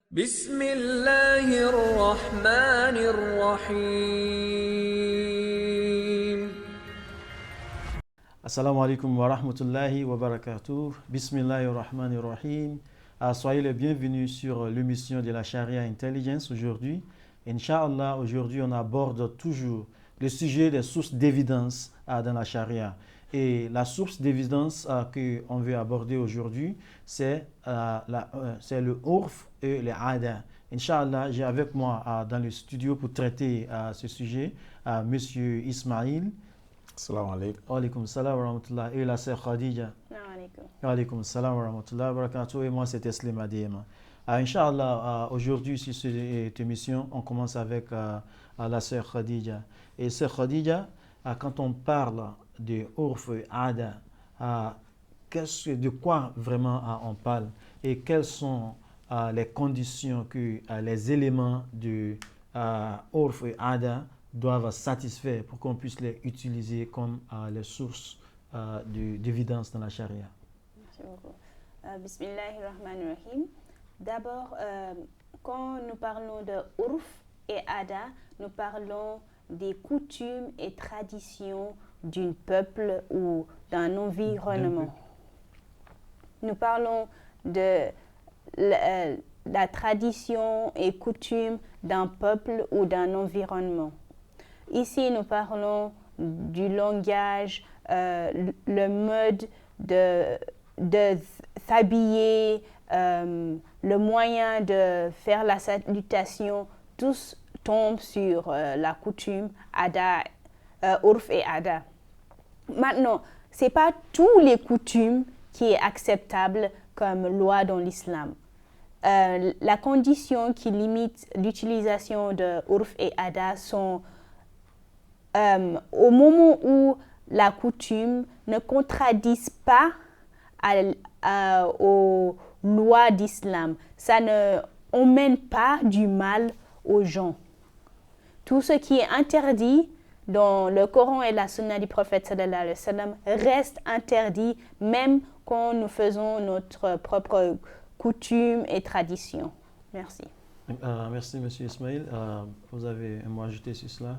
بسم الله الرحمن الرحيم. Assalamu alaikum wa rahmatullahi wa barakatuh. Bismillahir rahmanir rahim. Soyez les bienvenus sur l'émission de la Sharia Intelligence aujourd'hui. Inch'Allah, aujourd'hui on aborde toujours le sujet des sources d'évidence dans la Sharia. Et la source d'évidence qu'on veut aborder aujourd'hui, c'est le urf et le ada. Inch'Allah, j'ai avec moi dans le studio pour traiter ce sujet Monsieur Ismail. Salam alaikum. Wa alaykum salam wa rahmatullah. Et la sœur Khadija. Wa alaykum salam wa rahmatullah wa barakatuh. Et moi, c'est Teslim Adema. Inch'Allah, aujourd'hui, sur cette émission, on commence avec la sœur Khadija. Et sœur Khadija, quand on parle de Urf et Ada, de quoi vraiment on parle et quelles sont les conditions que les éléments de Urf et Ada doivent satisfaire pour qu'on puisse les utiliser comme les sources d'évidence dans la charia. Merci beaucoup. Bismillahirrahmanirrahim. D'abord, quand nous parlons de urf et ada, nous parlons des coutumes et traditions d'un peuple ou d'un environnement. Nous parlons de la tradition et coutume d'un peuple ou d'un environnement. Ici, nous parlons du langage, le mode de s'habiller, le moyen de faire la salutation, tous tombent sur la coutume ada, urf et ada. Maintenant, ce n'est pas tous les coutumes qui est acceptable comme loi dans l'islam. La condition qui limite l'utilisation de urf et ada sont au moment où la coutume ne contredit pas aux lois d'islam. Ça ne emmène pas du mal aux gens. Tout ce qui est interdit dans le Coran et la Sunna du prophète sallallahu alayhi wa sallam reste interdit même quand nous faisons notre propre coutume et tradition. Merci. Merci, Monsieur Ismail. Vous avez un mot à ajouter sur cela?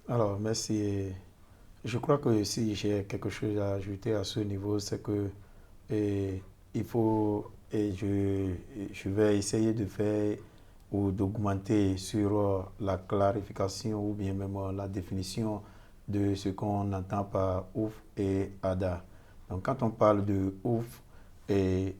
Alors, merci. Je crois que si j'ai quelque chose à ajouter à ce niveau, c'est que il faut, et je vais essayer de faire ou d'augmenter sur la clarification ou bien même la définition de ce qu'on entend par ouf et ada. Donc, quand on parle de ouf et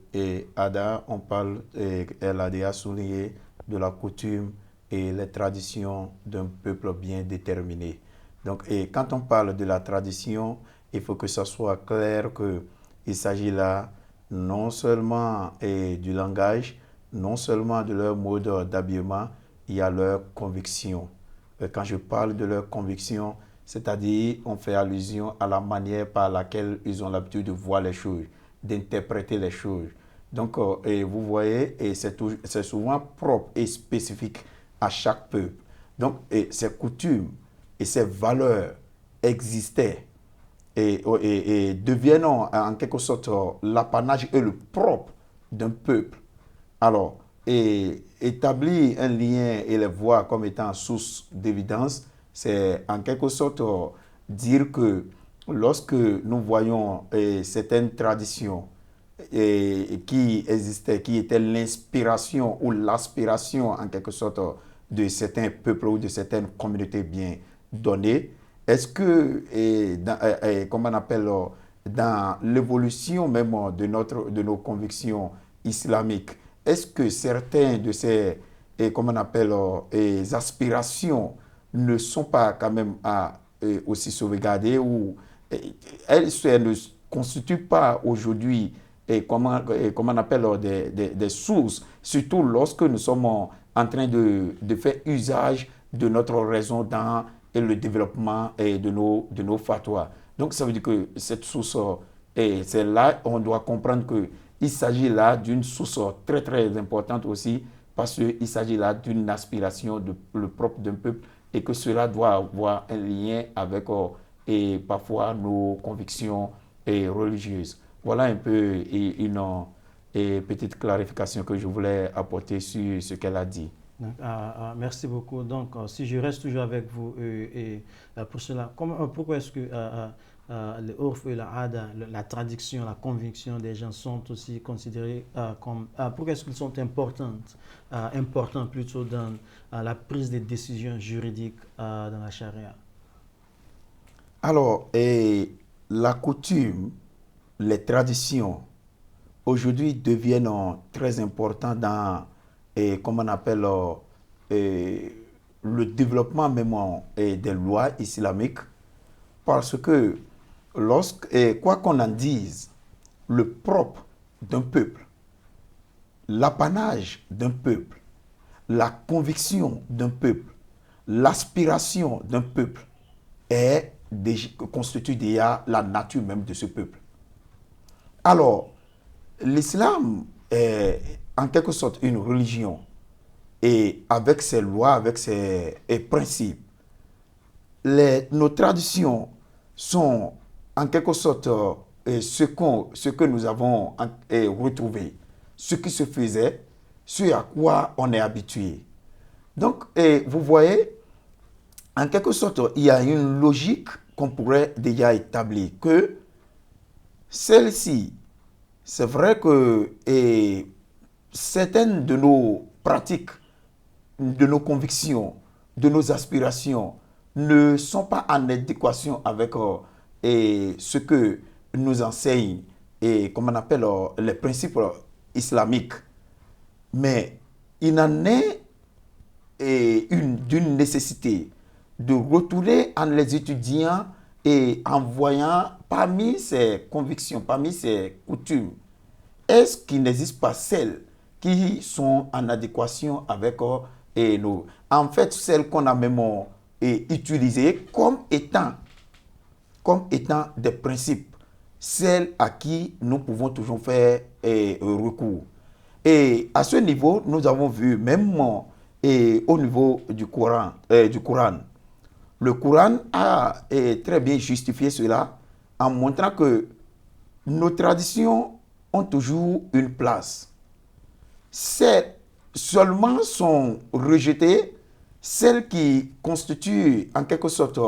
ada, on parle, elle a déjà souligné, de la coutume et les traditions d'un peuple bien déterminé. Donc, et quand on parle de la tradition, il faut que ça soit clair qu'il s'agit là non seulement du langage, non seulement de leur mode d'habillement, il y a leur conviction. Quand je parle de leur conviction, c'est-à-dire on fait allusion à la manière par laquelle ils ont l'habitude de voir les choses, d'interpréter les choses. Donc, et vous voyez, et c'est souvent propre et spécifique à chaque peuple. Donc, et ces coutumes et ces valeurs existaient et deviennent en quelque sorte l'apanage et le propre d'un peuple. Alors, et établir un lien et les voir comme étant source d'évidence, c'est en quelque sorte dire que lorsque nous voyons certaines traditions qui existaient, qui étaient l'inspiration ou l'aspiration en quelque sorte de certains peuples ou de certaines communautés bien données, est-ce que, comme on appelle, dans l'évolution même de nos convictions islamiques, est-ce que certains de ces, comme on appelle, aspirations ne sont pas quand même aussi sauvegardées ou elles ne constituent pas aujourd'hui, comme on appelle, des sources, surtout lorsque nous sommes en train de faire usage de notre raison dans le développement de nos fatwas. Donc, ça veut dire que cette source, c'est là on doit comprendre qu'il s'agit là d'une source très, très importante aussi, parce qu'il s'agit là d'une aspiration le propre d'un peuple et que cela doit avoir un lien avec parfois nos convictions religieuses. Voilà un peu petite clarification que je voulais apporter sur ce qu'elle a dit. Donc, merci beaucoup. Donc, si je reste toujours avec vous pour cela, pourquoi est-ce que le urf et la ada, la tradition, la conviction des gens sont aussi considérés comme... pourquoi est-ce qu'ils sont importants plutôt dans la prise de décisions juridiques dans la charia? Alors, la coutume, les traditions, aujourd'hui deviennent très importantes dans, comme on appelle, le développement même des lois islamiques, parce que quoi qu'on en dise, le propre d'un peuple, l'apanage d'un peuple, la conviction d'un peuple, l'aspiration d'un peuple constitue déjà la nature même de ce peuple. Alors, l'islam est en quelque sorte une religion et avec ses lois, avec ses principes. Nos traditions sont en quelque sorte ce que nous avons retrouvé, ce qui se faisait, ce à quoi on est habitué. Donc, vous voyez, en quelque sorte, il y a une logique qu'on pourrait déjà établir, que celle-ci, c'est vrai que certaines de nos pratiques, de nos convictions, de nos aspirations ne sont pas en adéquation avec ce que nous enseignent comme on appelle les principes islamiques. Mais il en est d'une nécessité de retourner en les étudiant et en voyant parmi ces convictions, parmi ces coutumes, est-ce qu'il n'existe pas celles qui sont en adéquation avec nous? En fait, celles qu'on a même utilisées comme étant des principes, celles à qui nous pouvons toujours faire recours. Et à ce niveau, nous avons vu même au niveau du Coran, le Coran a très bien justifié cela en montrant que nos traditions ont toujours une place. Seulement sont rejetées celles qui constituent en quelque sorte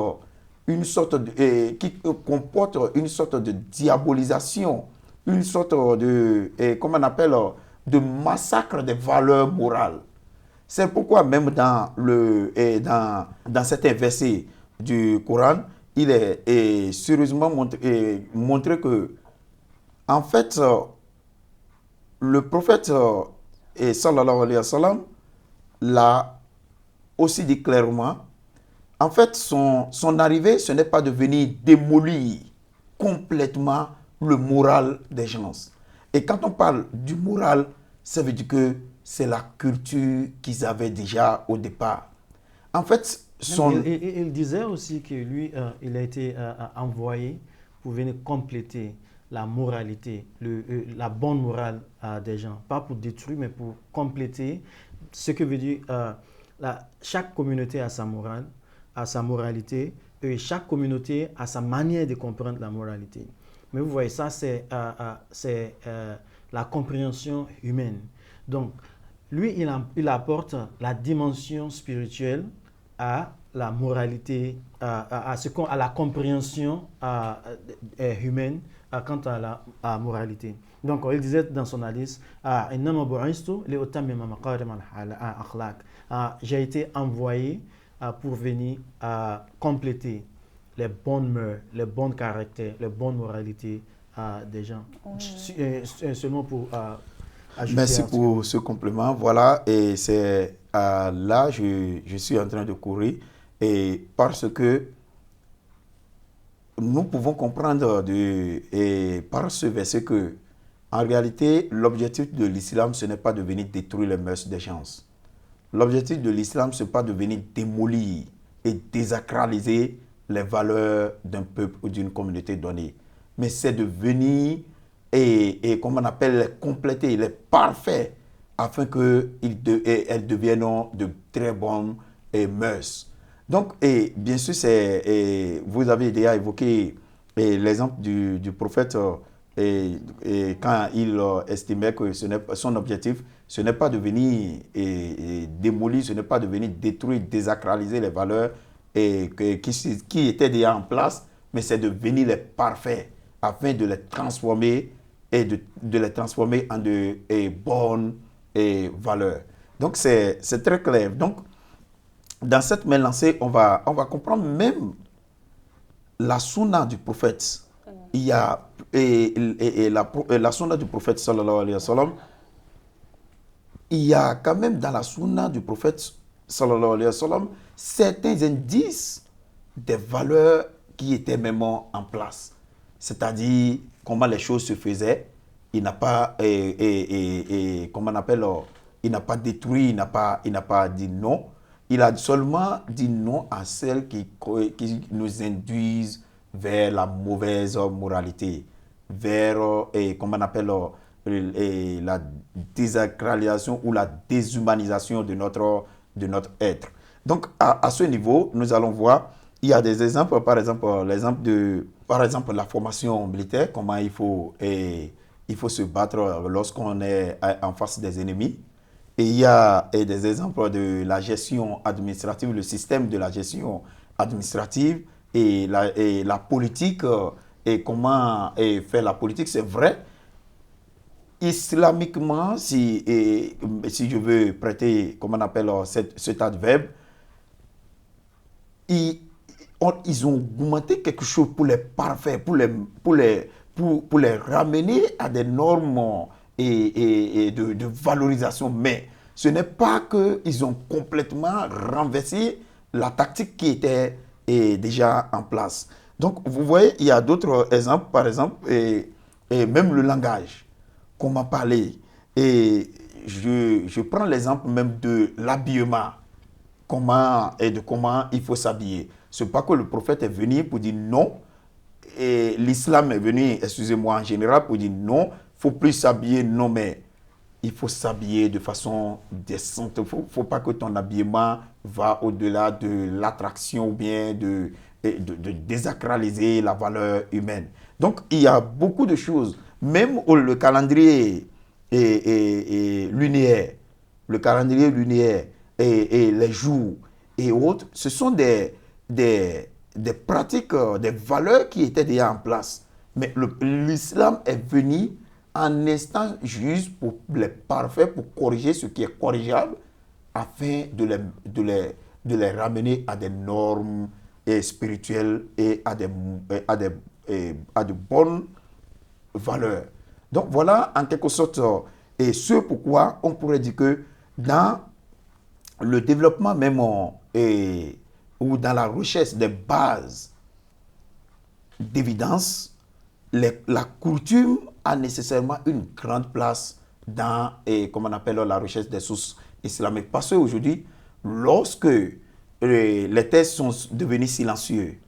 qui comportent une sorte de diabolisation, une sorte de, comment on appelle, de massacre des valeurs morales. C'est pourquoi même dans certains versets du Coran, il est sérieusement montré que, en fait, le prophète sallallahu alayhi wa sallam l'a aussi dit clairement. En fait, son arrivée, ce n'est pas de venir démolir complètement le moral des gens. Et quand on parle du moral, ça veut dire que c'est la culture qu'ils avaient déjà au départ. En fait, il disait aussi que lui, il a été envoyé pour venir compléter la moralité, la bonne morale des gens. Pas pour détruire, mais pour compléter ce que veut dire chaque communauté a sa morale, a sa moralité, et chaque communauté a sa manière de comprendre la moralité. Mais vous voyez, ça, c'est la compréhension humaine. Donc, lui, il apporte la dimension spirituelle à la moralité, à la compréhension humaine quant à la moralité. Donc, il disait dans son hadith, j'ai été envoyé pour venir compléter les bonnes mœurs, les bons caractères, les bonnes moralités des gens. Seulement pour ajouter. Merci pour ce complément. Voilà, et c'est là je suis en train de courir, et parce que nous pouvons comprendre par ce verset que, en réalité, l'objectif de l'islam, ce n'est pas de venir détruire les mœurs des gens. L'objectif de l'islam, ce n'est pas de venir démolir et désacraliser les valeurs d'un peuple ou d'une communauté donnée, mais c'est de venir comme on appelle, les compléter, les parfaits, afin qu'elles deviennent de très bonnes mœurs. Donc, bien sûr, vous avez déjà évoqué l'exemple du prophète et quand il estimait que son objectif, ce n'est pas de venir démolir, ce n'est pas de venir détruire, désacraliser les valeurs qui étaient déjà en place, mais c'est de venir les parfaire afin de les transformer et de les transformer en de bonnes valeurs. Donc, c'est très clair. Donc, dans cette même lancée, on va comprendre même la sunna du prophète. Il y a la sunna du prophète sallallahu alayhi wa sallam. Il y a quand même dans la sunna du prophète sallallahu alayhi wa sallam certains indices des valeurs qui étaient même en place. C'est-à-dire comment les choses se faisaient. Il n'a pas, comment on appelle, il n'a pas détruit, il n'a pas dit non. Il a seulement dit non à celles qui nous induisent vers la mauvaise moralité, vers, comment on appelle, la désacralisation ou la déshumanisation de notre être. Donc, à ce niveau, nous allons voir, il y a des exemples, par exemple, la formation militaire, comment il faut se battre lorsqu'on est en face des ennemis. Et il y a des exemples de la gestion administrative, le système de la gestion administrative et la politique, et comment faire la politique, c'est vrai. Islamiquement, si je veux prêter, comment on appelle cet adverbe, ils ont augmenté quelque chose pour les parfaire, pour les ramener à des normes et de valorisation. Mais ce n'est pas qu'ils ont complètement renversé la tactique qui était déjà en place. Donc, vous voyez, il y a d'autres exemples, par exemple, et même le langage, comment parler. Et je prends l'exemple même de l'habillement, comment il faut s'habiller. Ce n'est pas que le prophète est venu pour dire non, et l'islam est venu, excusez-moi, en général, pour dire non, il ne faut plus s'habiller, non, mais il faut s'habiller de façon décente. Il ne faut pas que ton habillement va au-delà de l'attraction ou bien de désacraliser la valeur humaine. Donc, il y a beaucoup de choses. Même le calendrier lunaire, et les jours et autres, ce sont des pratiques, des valeurs qui étaient déjà en place. Mais l'islam est venu en instant juste pour les parfaire, pour corriger ce qui est corrigeable, afin de les ramener à des normes spirituelles et à de bonnes valeurs. Donc voilà en quelque sorte et ce pourquoi on pourrait dire que dans le développement même ou dans la recherche des bases d'évidence, la coutume a nécessairement une grande place dans comment on appelle la recherche des sources islamiques. Parce qu'aujourd'hui, lorsque les textes sont devenus silencieux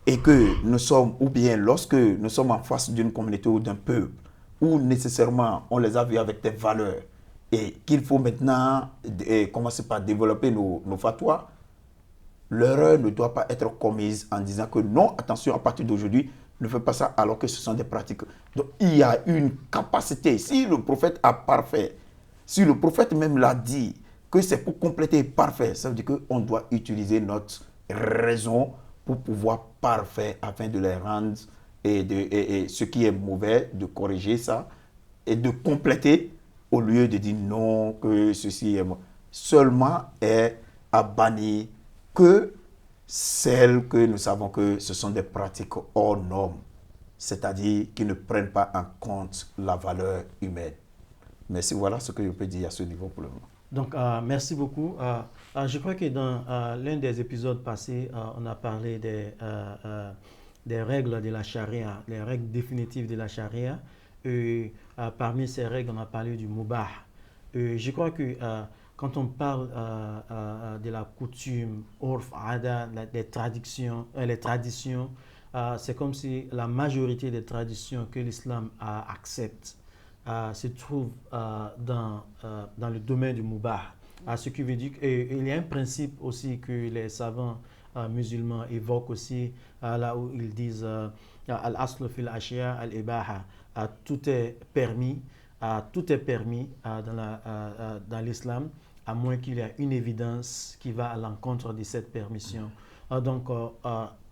et que nous sommes, ou bien lorsque nous sommes en face d'une communauté ou d'un peuple, où nécessairement on les a vus avec des valeurs et qu'il faut maintenant commencer par développer nos fatwas, l'erreur ne doit pas être commise en disant que non, attention, à partir d'aujourd'hui, ne fais pas ça alors que ce sont des pratiques. Donc il y a une capacité, si le prophète a parfait, si le prophète même l'a dit, que c'est pour compléter parfait, ça veut dire qu'on doit utiliser notre raison pour pouvoir parfait afin de les rendre et ce qui est mauvais, de corriger ça et de compléter au lieu de dire non, que ceci est mauvais. Seulement est à bannir que celles que nous savons que ce sont des pratiques hors normes, c'est-à-dire qui ne prennent pas en compte la valeur humaine. Merci, voilà ce que je peux dire à ce niveau pour le moment. Donc, merci beaucoup. Je crois que dans l'un des épisodes passés, on a parlé des règles de la charia, les règles définitives de la charia. Parmi ces règles, on a parlé du mubah. Je crois que quand on parle de la coutume, urf, ada, les traditions, c'est comme si la majorité des traditions que l'islam accepte se trouvent dans le domaine du mubah. Ce qui veut dire qu'il y a un principe aussi que les savants musulmans évoquent aussi, là où ils disent al-aslu fil ashya al-ibaha. tout est permis, dans l'islam, à moins qu'il y ait une évidence qui va à l'encontre de cette permission. Donc,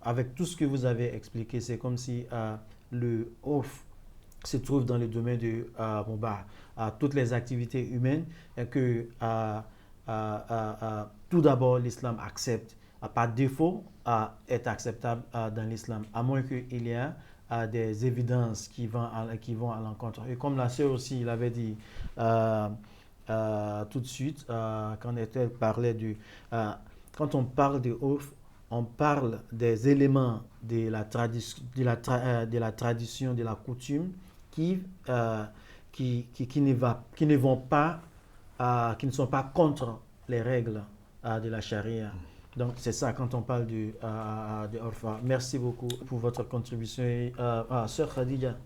avec tout ce que vous avez expliqué, c'est comme si le urf se trouve dans le domaine de toutes les activités humaines et que tout d'abord l'islam accepte. Par défaut, est acceptable dans l'islam, à moins qu'il y ait des évidences qui vont à l'encontre. Et comme la sœur aussi l'avait dit tout de suite, quand elle parlait quand on parle de urf, on parle des éléments de la tradition, de la coutume qui ne sont pas contre les règles de la charia. Donc c'est ça quand on parle de urf. Merci beaucoup pour votre contribution. Sœur Khadija,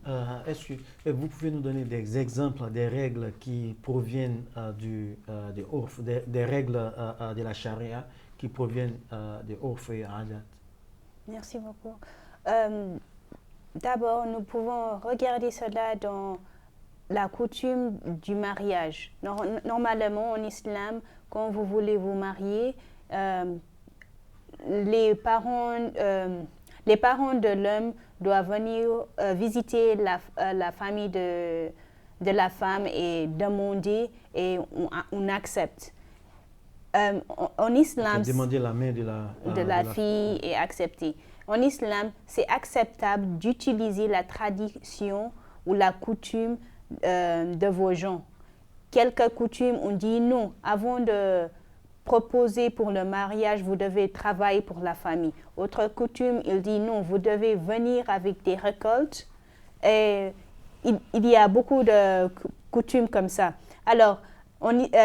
est-ce que vous pouvez nous donner des exemples des règles qui proviennent du urf, des règles de la charia qui proviennent de urf et adat? Merci beaucoup. D'abord, nous pouvons regarder cela dans la coutume du mariage. Normalement, en islam, quand vous voulez vous marier, les parents de l'homme doivent venir visiter la famille de la femme et demander, et on accepte. En islam, demander la main de la fille et accepter. En islam, c'est acceptable d'utiliser la tradition ou la coutume de vos gens. Quelques coutumes, on dit non, avant de proposer pour le mariage, vous devez travailler pour la famille. Autre coutume, il dit non, vous devez venir avec des récoltes. Et il y a beaucoup de coutumes comme ça. Alors,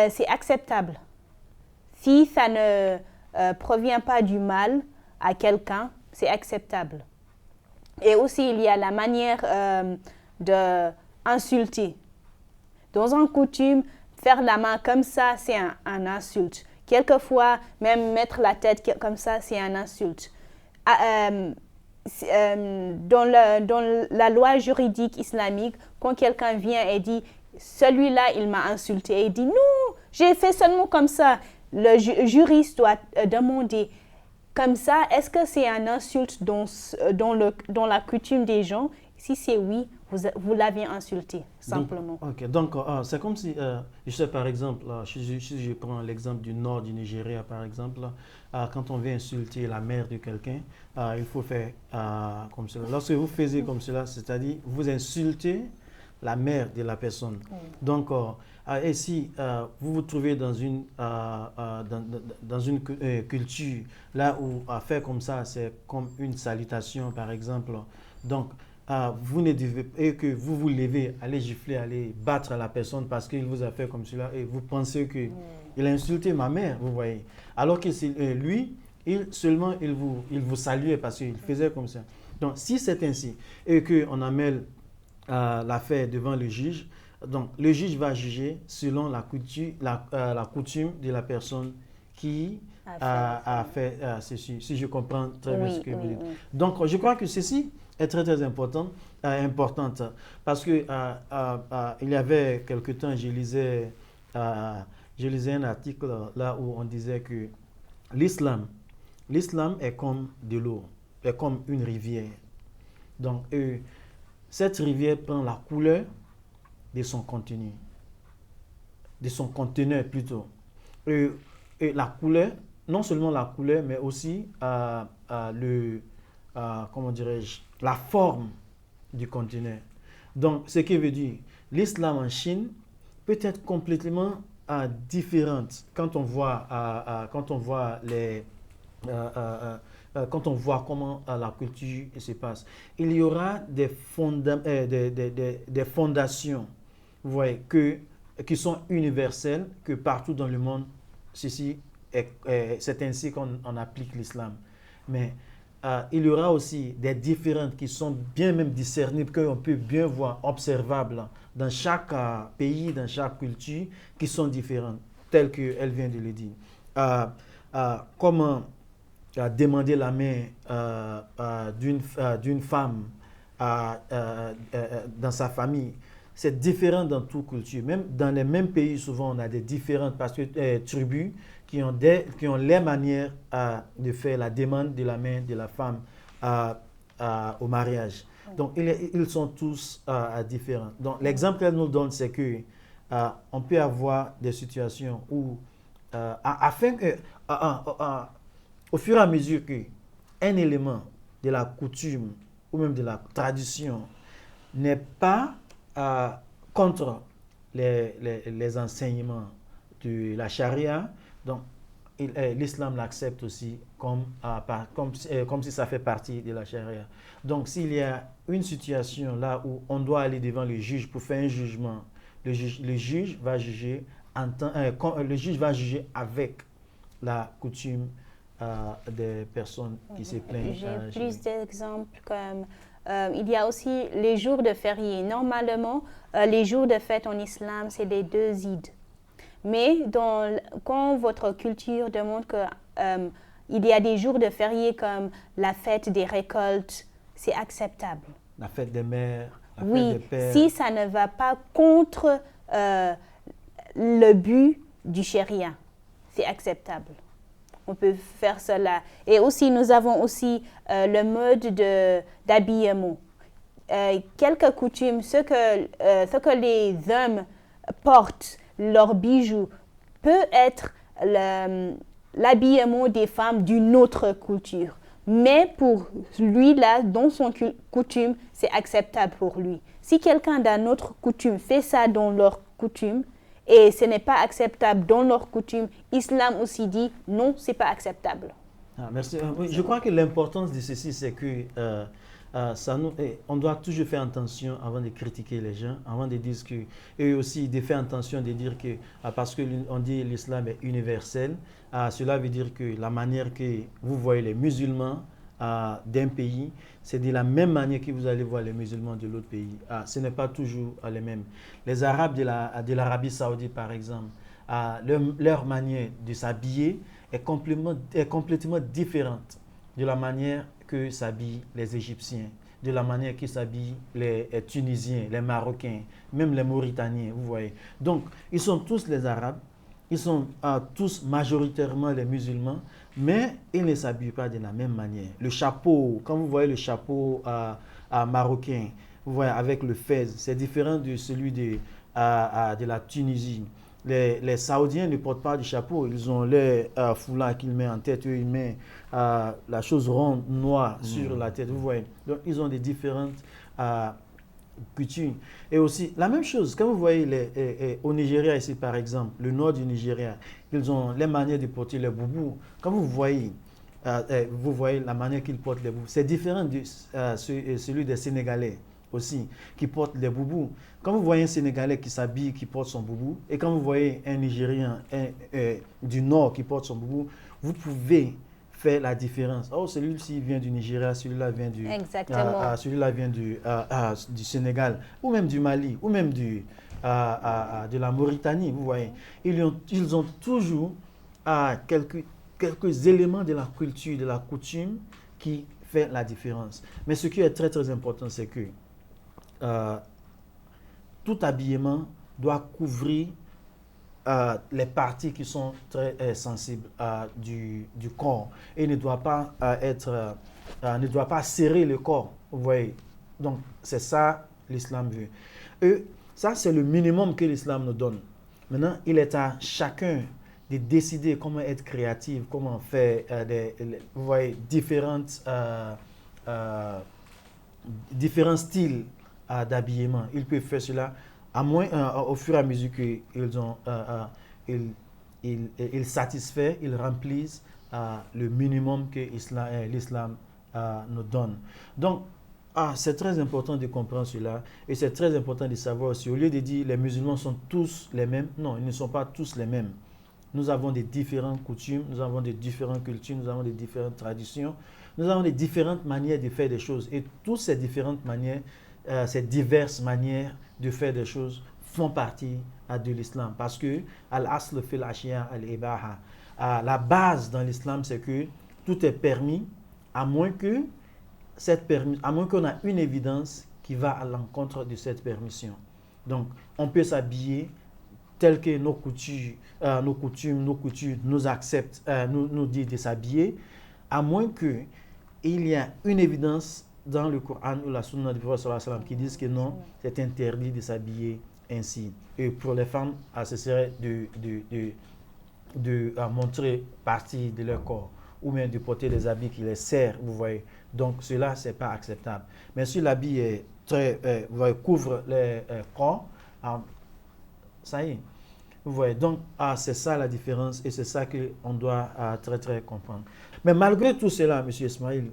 c'est acceptable. Si ça ne provient pas du mal à quelqu'un, c'est acceptable. Et aussi, il y a la manière d'insulter. Dans une coutume, faire la main comme ça, c'est un insulte. Quelquefois, même mettre la tête comme ça, c'est un insulte. Dans la loi juridique islamique, quand quelqu'un vient et dit « celui-là, il m'a insulté », et il dit « non, j'ai fait seulement comme ça », le juriste doit demander « comme ça, est-ce que c'est un insulte dans la coutume des gens ?» Si c'est oui, vous l'avez insulté, simplement. Donc, c'est comme si, je sais par exemple, si je prends l'exemple du nord du Nigeria, par exemple, quand on vient insulter la mère de quelqu'un, il faut faire comme cela. Lorsque vous faisiez comme cela, c'est-à-dire vous insultez la mère de la personne. Donc, et si vous vous trouvez dans une culture là où faire comme ça, c'est comme une salutation, par exemple. Donc, vous ne devez et que vous vous levez, allez gifler, allez battre la personne parce qu'il vous a fait comme cela et vous pensez que il a insulté ma mère, vous voyez. Alors que c'est lui, il vous saluait parce qu'il faisait comme ça. Donc, si c'est ainsi et qu'on amène l'affaire devant le juge, donc le juge va juger selon la coutume de la personne qui a fait ceci, si je comprends très bien ce que vous dites. Donc, je crois que ceci est très très importante parce que il y avait quelque temps, je lisais un article là où on disait que l'islam est comme de l'eau, est comme une rivière. Donc, cette rivière prend la couleur de son contenu, de son conteneur plutôt. Et la couleur, non seulement la couleur, mais aussi comment dirais-je, la forme du conteneur. Donc, ce qui veut dire, l'islam en Chine peut être complètement différente quand on voit comment la culture se passe. Il y aura des fondations, vous voyez, qui sont universelles, que partout dans le monde, c'est ainsi qu'on applique l'islam. Mais il y aura aussi des différentes qui sont bien même discernibles, qu'on peut bien voir, observables dans chaque pays, dans chaque culture, qui sont différentes, telles qu'elle vient de le dire. Comment demander la main d'une femme dans sa famille. C'est différent dans toute culture. Même dans les mêmes pays, souvent, on a des différentes tribus qui ont les manières de faire la demande de la main de la femme au mariage. Donc, ils sont tous différents. Donc, l'exemple qu'elle nous donne, c'est que on peut avoir des situations où, afin que, au fur et à mesure qu'un élément de la coutume ou même de la tradition n'est pas contre les enseignements de la charia, donc l'islam l'accepte aussi comme si ça fait partie de la charia. Donc s'il y a une situation là où on doit aller devant le juge pour faire un jugement, le juge va juger avec la coutume des personnes qui se plaignent. J'ai plus d'exemples comme il y a aussi les jours de férié. Normalement, les jours de fête en islam, c'est les 2 Ids. Mais quand votre culture demande qu'il y a des jours de férié comme la fête des récoltes, c'est acceptable. La fête des mères, la oui, fête des pères. Si ça ne va pas contre le but du sharia, c'est acceptable. On peut faire cela. Et aussi, nous avons aussi le mode d'habillement. Quelques coutumes, ce que les hommes portent, leurs bijoux, peut être l'habillement des femmes d'une autre culture. Mais pour lui, là, dans son coutume, c'est acceptable pour lui. Si quelqu'un d'une autre coutume fait ça dans leur coutume, et ce n'est pas acceptable dans leur coutume, l'islam aussi dit non, ce n'est pas acceptable. Merci. Oui, je crois que l'importance de ceci, c'est que on doit toujours faire attention avant de critiquer les gens, avant de dire que, et aussi de faire attention de dire que parce qu'on dit que l'islam est universel, cela veut dire que la manière que vous voyez les musulmans d'un pays, c'est de la même manière que vous allez voir les musulmans de l'autre pays. Ce n'est pas toujours les mêmes. Les Arabes de l'Arabie Saoudite, par exemple, leur manière de s'habiller est complètement différente de la manière que s'habillent les Égyptiens, de la manière que s'habillent les Tunisiens, les Marocains, même les Mauritaniens, vous voyez. Donc, ils sont tous les Arabes, ils sont tous majoritairement les musulmans, mais ils ne s'habillent pas de la même manière. Le chapeau, quand vous voyez le chapeau marocain, vous voyez avec le fez, c'est différent de celui de la Tunisie. Les Saoudiens ne portent pas de chapeau, ils ont les foulards qu'ils mettent en tête, eux ils mettent la chose ronde, noire sur la tête, vous voyez. Donc ils ont des différentes coutumes. Et aussi, la même chose, quand vous voyez au Nigeria ici par exemple, le nord du Nigeria, ils ont les manières de porter les boubous. Quand vous voyez la manière qu'ils portent les boubous, c'est différent de celui des Sénégalais aussi, qui portent les boubous. Quand vous voyez un Sénégalais qui s'habille, qui porte son boubou, et quand vous voyez un Nigérien du Nord qui porte son boubou, vous pouvez faire la différence. Oh, celui-ci vient du Nigeria, celui-là vient du Sénégal, ou même du Mali, ou même de la Mauritanie, vous voyez. Ils ont toujours quelques éléments de la culture, de la coutume qui fait la différence. Mais ce qui est très très important, c'est que tout habillement doit couvrir les parties qui sont très sensibles du corps et ne doit pas ne doit pas serrer le corps, vous voyez. Donc c'est ça l'islam veut. Et ça c'est le minimum que l'islam nous donne. Maintenant, il est à chacun de décider comment être créatif, comment faire vous voyez, différents styles d'habillement. Ils peuvent faire cela au fur et à mesure qu'ils satisfont, ils remplissent le minimum que l'islam nous donne. Donc, c'est très important de comprendre cela et c'est très important de savoir aussi, au lieu de dire les musulmans sont tous les mêmes, non, ils ne sont pas tous les mêmes. Nous avons des différentes coutumes, nous avons des différentes cultures, nous avons des différentes traditions, nous avons des différentes manières de faire des choses. Et toutes ces différentes manières, ces diverses manières de faire des choses font partie de l'islam. Parce que al-asl fil ashiya al-ibaha. La base dans l'islam, c'est que tout est permis, à moins que à moins qu'on a une évidence qui va à l'encontre de cette permission. Donc, on peut s'habiller tel que nos coutumes nous acceptent, nous disent de s'habiller, à moins qu'il y ait une évidence dans le Coran ou la Sunna du Prophète sallallahu alayhi wa sallam qui disent que non, c'est interdit de s'habiller ainsi. Et pour les femmes, ce serait de montrer partie de leur corps ou même de porter des habits qui les serrent, vous voyez. Donc cela, c'est pas acceptable. Mais si l'habit est couvre les corps, ça y est. Vous voyez, donc c'est ça la différence et c'est ça qu'on doit très comprendre. Mais malgré tout cela, M. Ismail,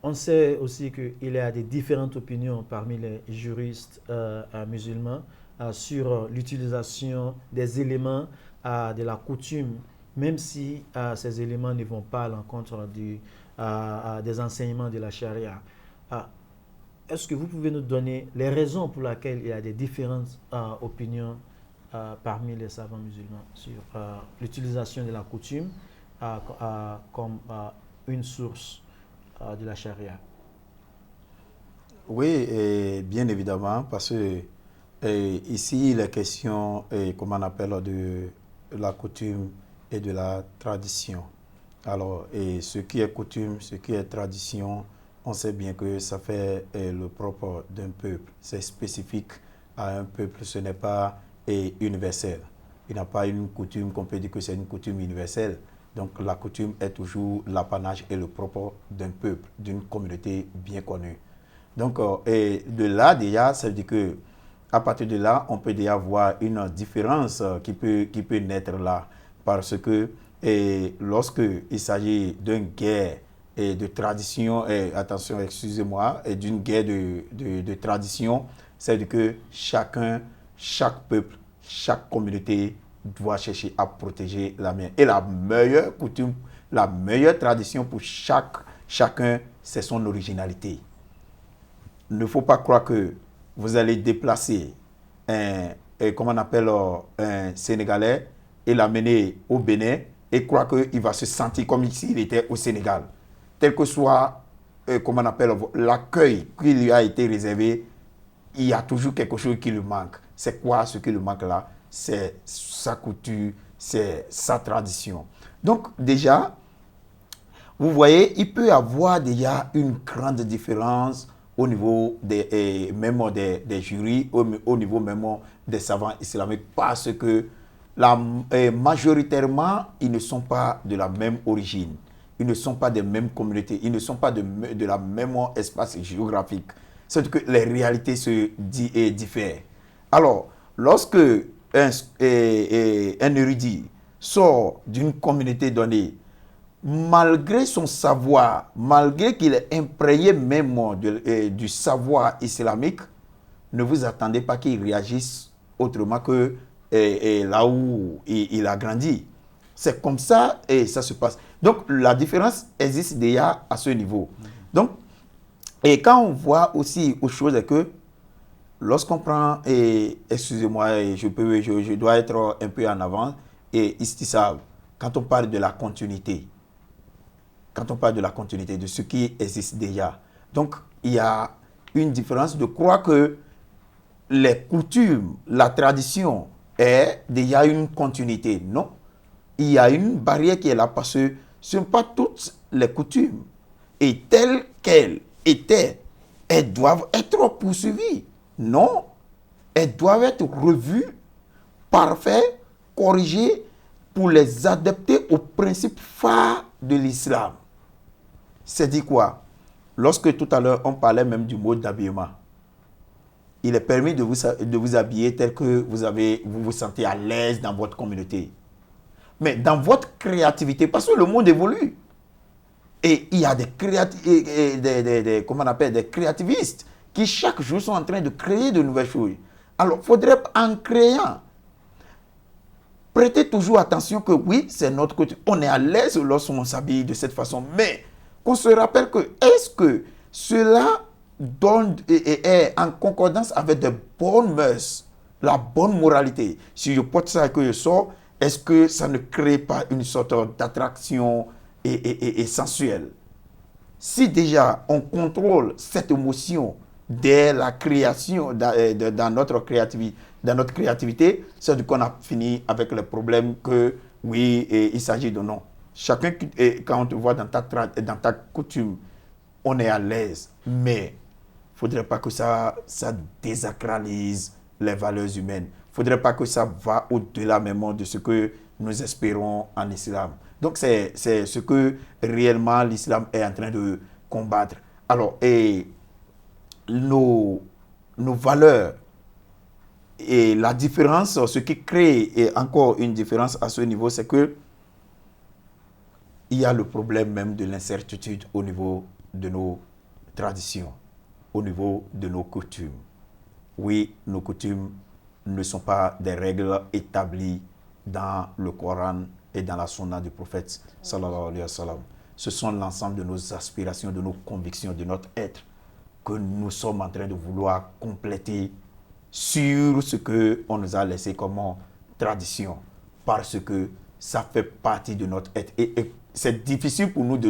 on sait aussi qu'il y a des différentes opinions parmi les juristes musulmans sur l'utilisation des éléments de la coutume, même si ces éléments ne vont pas à l'encontre des enseignements de la charia. Est-ce que vous pouvez nous donner les raisons pour lesquelles il y a des différentes opinions parmi les savants musulmans sur l'utilisation de la coutume comme une source de la charia? Oui, et bien évidemment, parce que ici, il est question, comme on appelle, de la coutume et de la tradition. Alors, ce qui est coutume, ce qui est tradition, on sait bien que ça fait le propre d'un peuple. C'est spécifique à un peuple, ce n'est pas universel. Il n'y a pas une coutume qu'on peut dire que c'est une coutume universelle. Donc la coutume est toujours l'apanage et le propre d'un peuple, d'une communauté bien connue. Donc et de là déjà, ça veut dire que à partir de là, on peut déjà voir une différence qui peut naître là. Parce que lorsque il s'agit d'une guerre de tradition, attention, excusez-moi, d'une guerre de tradition, c'est-à-dire que chaque peuple, chaque communauté doit chercher à protéger la mienne. Et la meilleure coutume, la meilleure tradition pour chacun, c'est son originalité. Il ne faut pas croire que vous allez déplacer comment on appelle, un Sénégalais et l'amener au Bénin et croire qu'il va se sentir comme s'il était au Sénégal. Tel que soit, comment on appelle, l'accueil qui lui a été réservé, il y a toujours quelque chose qui lui manque. C'est quoi ce qui lui manque là? C'est sa coutume, c'est sa tradition. Donc déjà, vous voyez, il peut y avoir déjà une grande différence au niveau des jurys, au niveau même des savants islamiques, parce que majoritairement, ils ne sont pas de la même origine, ils ne sont pas des mêmes communautés, ils ne sont pas de la même espace géographique. C'est que les réalités se diffèrent. Alors, lorsque un érudit sort d'une communauté donnée, malgré son savoir, malgré qu'il est imprégné même du savoir islamique, ne vous attendez pas qu'il réagisse autrement que là où il a grandi. C'est comme ça et ça se passe. Donc, la différence existe déjà à ce niveau. Donc, et quand on voit aussi autre chose, c'est que lorsqu'on prend, excusez-moi, je dois être un peu en avant, et istisab, quand on parle de la continuité, de ce qui existe déjà. Donc, il y a une différence de croire que les coutumes, la tradition est déjà une continuité. Non, il y a une barrière qui est là parce que ce ne sont pas toutes les coutumes. Et telles qu'elles étaient, elles doivent être poursuivies. Non, elles doivent être revues, parfaites, corrigées pour les adapter aux principes phares de l'islam. C'est dit quoi? Lorsque tout à l'heure, on parlait même du mode d'habillement. Il est permis de vous habiller tel que vous vous sentez à l'aise dans votre communauté. Mais dans votre créativité, parce que le monde évolue. Et il y a des créativistes qui chaque jour sont en train de créer de nouvelles choses. Alors, il faudrait en créant, prêter toujours attention que oui, c'est notre côté. On est à l'aise lorsqu'on s'habille de cette façon. Mais qu'on se rappelle que est-ce que cela donne et est en concordance avec de bonnes mœurs, la bonne moralité? Si je porte ça et que je sors, est-ce que ça ne crée pas une sorte d'attraction et sensuelle? si déjà on contrôle cette émotion dès la création, dans notre créativité, c'est qu'on a fini avec le problème que, oui, il s'agit de non. Chacun, quand on te voit dans ta coutume, on est à l'aise, mais il ne faudrait pas que ça désacralise les valeurs humaines. Il ne faudrait pas que ça va au-delà même de ce que nous espérons en islam. Donc, c'est ce que réellement l'islam est en train de combattre. Alors, et nos valeurs et la différence, ce qui crée encore une différence à ce niveau, c'est que il y a le problème même de l'incertitude au niveau de nos traditions, au niveau de nos coutumes. Oui, nos coutumes ne sont pas des règles établies dans le Coran et dans la sunna du prophète sallallahu alayhi wa sallam. Ce sont l'ensemble de nos aspirations, de nos convictions, de notre être que nous sommes en train de vouloir compléter sur ce qu'on nous a laissé comme tradition, parce que ça fait partie de notre être. Et c'est difficile pour nous de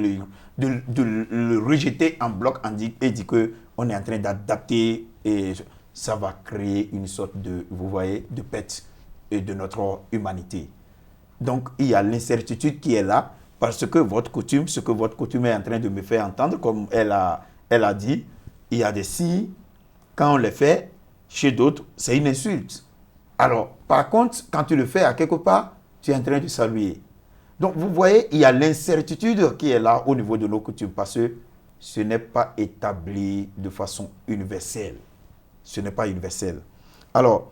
le rejeter en bloc et dire qu'on est en train d'adapter, et ça va créer une sorte de, vous voyez, de perte de notre humanité. Donc, il y a l'incertitude qui est là, parce que ce que votre coutume est en train de me faire entendre, comme elle a dit, il y a des signes, quand on les fait, chez d'autres, c'est une insulte. Alors, par contre, quand tu le fais à quelque part, tu es en train de saluer. Donc, vous voyez, il y a l'incertitude qui est là au niveau de nos coutumes, parce que ce n'est pas établi de façon universelle. Ce n'est pas universel. Alors,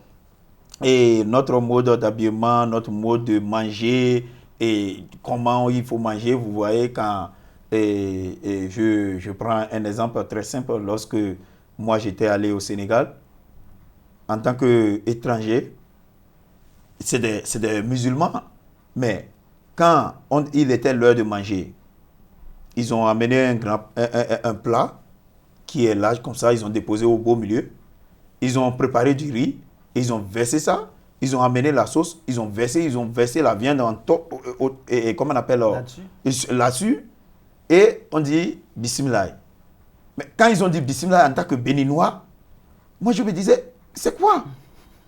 et notre mode d'habillement, notre mode de manger, et comment il faut manger, vous voyez, quand je prends un exemple très simple. Lorsque moi j'étais allé au Sénégal, en tant qu'étranger, c'est des musulmans, mais quand il était l'heure de manger, ils ont amené un plat qui est là, comme ça, ils ont déposé au beau milieu, ils ont préparé du riz, ils ont versé ça, ils ont amené la sauce, ils ont versé la viande en top, et comment on appelle là-dessus, et on dit Bismillah. Mais quand ils ont dit Bismillah en tant que béninois, moi je me disais, c'est quoi?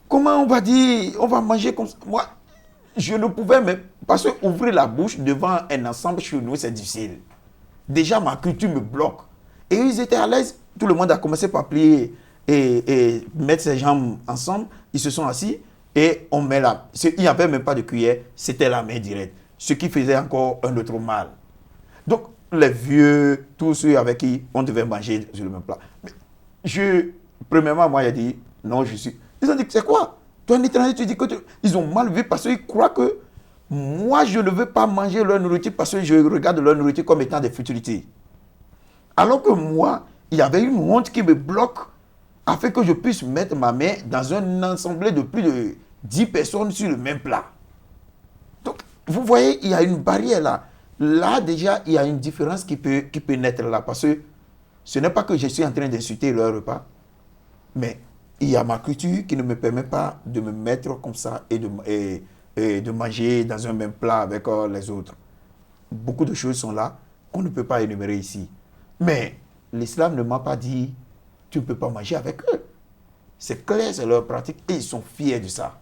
Comment on va dire, on va manger comme ça? Moi, je ne pouvais même, parce que ouvrir la bouche devant un ensemble chez nous, c'est difficile. Déjà, ma culture me bloque. Et ils étaient à l'aise, tout le monde a commencé par plier et mettre ses jambes ensemble, ils se sont assis et on met là. Il n'y avait même pas de cuillère, c'était la main directe. Ce qui faisait encore un autre mal. Donc, les vieux, tous ceux avec qui on devait manger sur le même plat. Mais premièrement, moi, j'ai dit, non, je suis... Ils ont dit, c'est quoi? Toi, un étranger, tu dis que... Ils ont mal vu parce qu'ils croient que moi, je ne veux pas manger leur nourriture parce que je regarde leur nourriture comme étant des futilités. Alors que moi, il y avait une honte qui me bloque afin que je puisse mettre ma main dans un ensemble de plus de 10 personnes sur le même plat. Donc, vous voyez, il y a une barrière là. Là, déjà, il y a une différence qui peut naître là. Parce que ce n'est pas que je suis en train d'insulter leur repas, mais il y a ma culture qui ne me permet pas de me mettre comme ça et de manger dans un même plat avec les autres. Beaucoup de choses sont là qu'on ne peut pas énumérer ici. Mais l'islam ne m'a pas dit tu ne peux pas manger avec eux. C'est clair, c'est leur pratique et ils sont fiers de ça.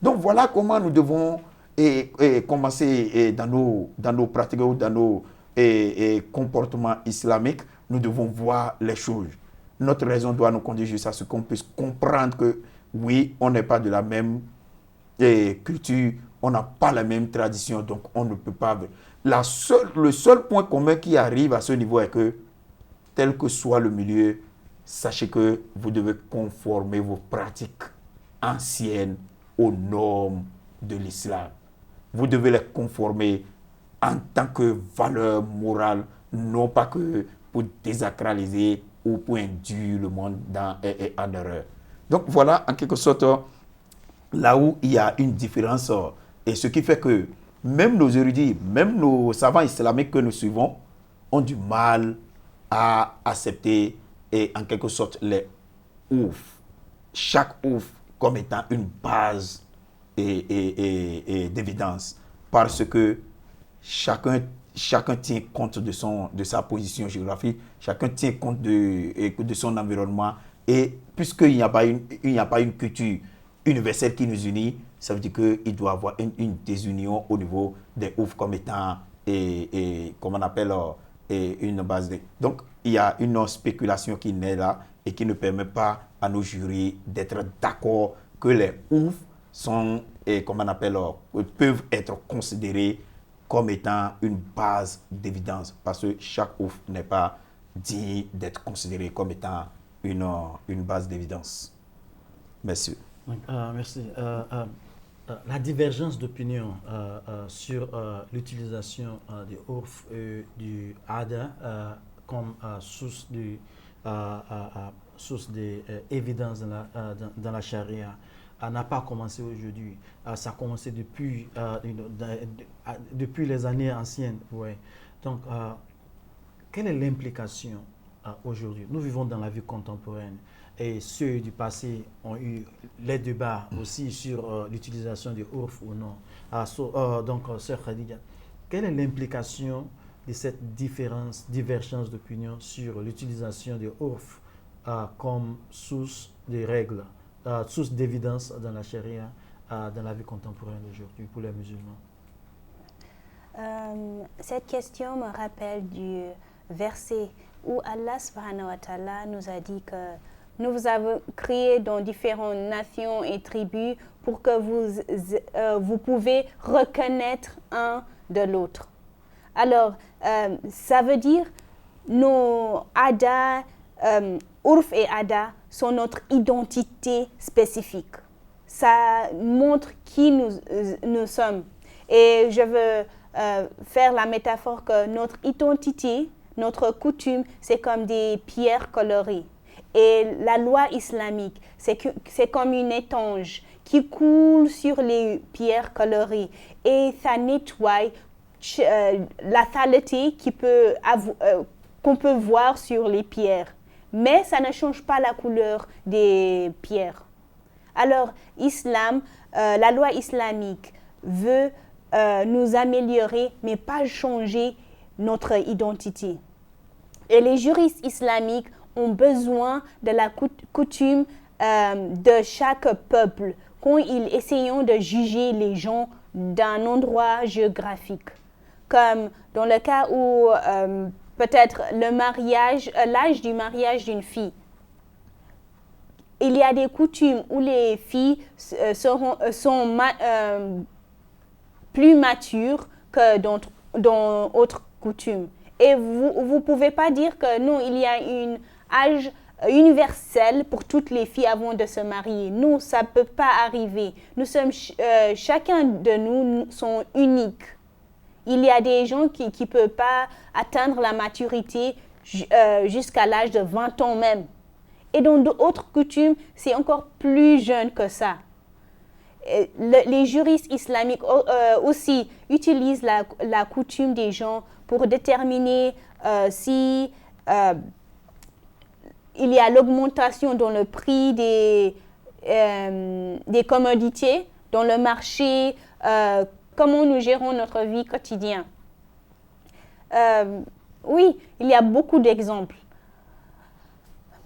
Donc voilà comment nous devons commencer dans nos pratiques ou dans nos comportements islamiques. Nous devons voir les choses. Notre raison doit nous conduire jusqu'à ce qu'on puisse comprendre que oui, on n'est pas de la même culture, on n'a pas la même tradition, donc on ne peut pas... Le seul point commun qui arrive à ce niveau est que, tel que soit le milieu, sachez que vous devez conformer vos pratiques anciennes aux normes de l'islam. Vous devez les conformer en tant que valeur morale, non pas que pour désacraliser ou pour induire le monde en erreur. Donc voilà, en quelque sorte, là où il y a une différence, et ce qui fait que même nos érudits, même nos savants islamiques que nous suivons, ont du mal à accepter et en quelque sorte les ouf, chaque ouf comme étant une base et d'évidence, parce que chacun chacun tient compte de sa position géographique, chacun tient compte de son environnement. Et puisqu'il n'y a pas une culture universelle qui nous unit, ça veut dire qu'il doit y avoir une désunion au niveau des ouf comme étant, comme on appelle, une base de... Donc, il y a une spéculation qui naît là et qui ne permet pas à nos jurys d'être d'accord que les ouf sont, comme on appelle, peuvent être considérés comme étant une base d'évidence, parce que chaque ouf n'est pas digne d'être considéré comme étant une base d'évidence. Merci. Merci. La divergence d'opinion sur l'utilisation des ouf et du ADA comme source d'évidence dans la charia n'a pas commencé aujourd'hui. Ça a commencé depuis les années anciennes. Ouais. Donc, quelle est l'implication aujourd'hui? Nous vivons dans la vie contemporaine et ceux du passé ont eu les débats aussi sur l'utilisation des ouf ou non. Donc, Sœur Khadija, quelle est l'implication de cette divergence d'opinion sur l'utilisation des ouf comme source de règles, source d'évidence dans la charia, dans la vie contemporaine aujourd'hui pour les musulmans? Cette question me rappelle du verset où Allah subhanahu wa ta'ala nous a dit que nous vous avons créé dans différentes nations et tribus pour que vous pouvez reconnaître un de l'autre. Alors, ça veut dire nos Ada, Urf et Ada sont notre identité spécifique. Ça montre qui nous sommes. Et je veux faire la métaphore que notre identité, notre coutume, c'est comme des pierres colorées. Et la loi islamique, c'est comme une éponge qui coule sur les pierres colorées et ça nettoie la saleté qu'on peut voir sur les pierres. Mais ça ne change pas la couleur des pierres. Alors, la loi islamique veut nous améliorer, mais pas changer notre identité. Et les juristes islamiques ont besoin de la coutume de chaque peuple quand ils essayent de juger les gens d'un endroit géographique. Comme dans le cas où peut-être l'âge du mariage d'une fille. Il y a des coutumes où les filles sont plus matures que dans d'autres coutumes. Et vous ne pouvez pas dire que non, il y a un âge universel pour toutes les filles avant de se marier. Non, ça ne peut pas arriver. Chacun de nous sont uniques. Il y a des gens qui ne peuvent pas atteindre la maturité jusqu'à l'âge de 20 ans même. Et dans d'autres coutumes, c'est encore plus jeune que ça. Les juristes islamiques aussi utilisent la coutume des gens pour déterminer si il y a l'augmentation dans le prix des commodités, dans le marché, comment nous gérons notre vie quotidienne. Oui, il y a beaucoup d'exemples.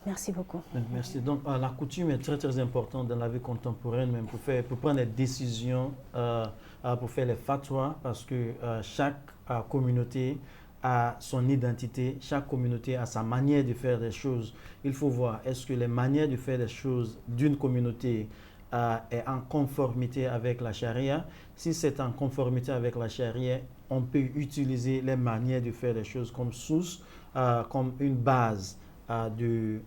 Merci beaucoup. Merci. Donc, la coutume est très, très importante dans la vie contemporaine, même pour prendre des décisions, pour faire les fatwas, parce que chaque communauté a son identité, chaque communauté a sa manière de faire des choses. Il faut voir, est-ce que les manières de faire des choses d'une communauté est en conformité avec la charia? Si c'est en conformité avec la charia, on peut utiliser les manières de faire des choses comme source, comme une base de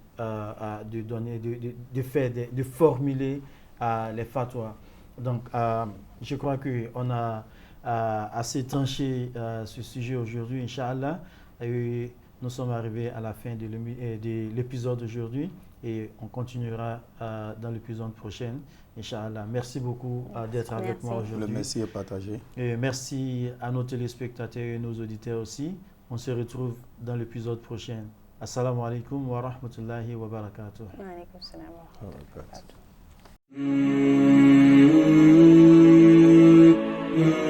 formuler les fatwas. Donc, je crois qu'on a assez tranché ce sujet aujourd'hui, Inch'Allah. Et nous sommes arrivés à la fin de l'épisode d'aujourd'hui et on continuera dans l'épisode prochain, Inch'Allah. Merci beaucoup d'être avec moi aujourd'hui. Le merci est partagé. Et merci à nos téléspectateurs et nos auditeurs aussi. On se retrouve dans l'épisode prochain. Assalamu alaikum wa rahmatullahi wa barakatuh. Wa alaikum salam wa rahmatullahi wa barakatuh.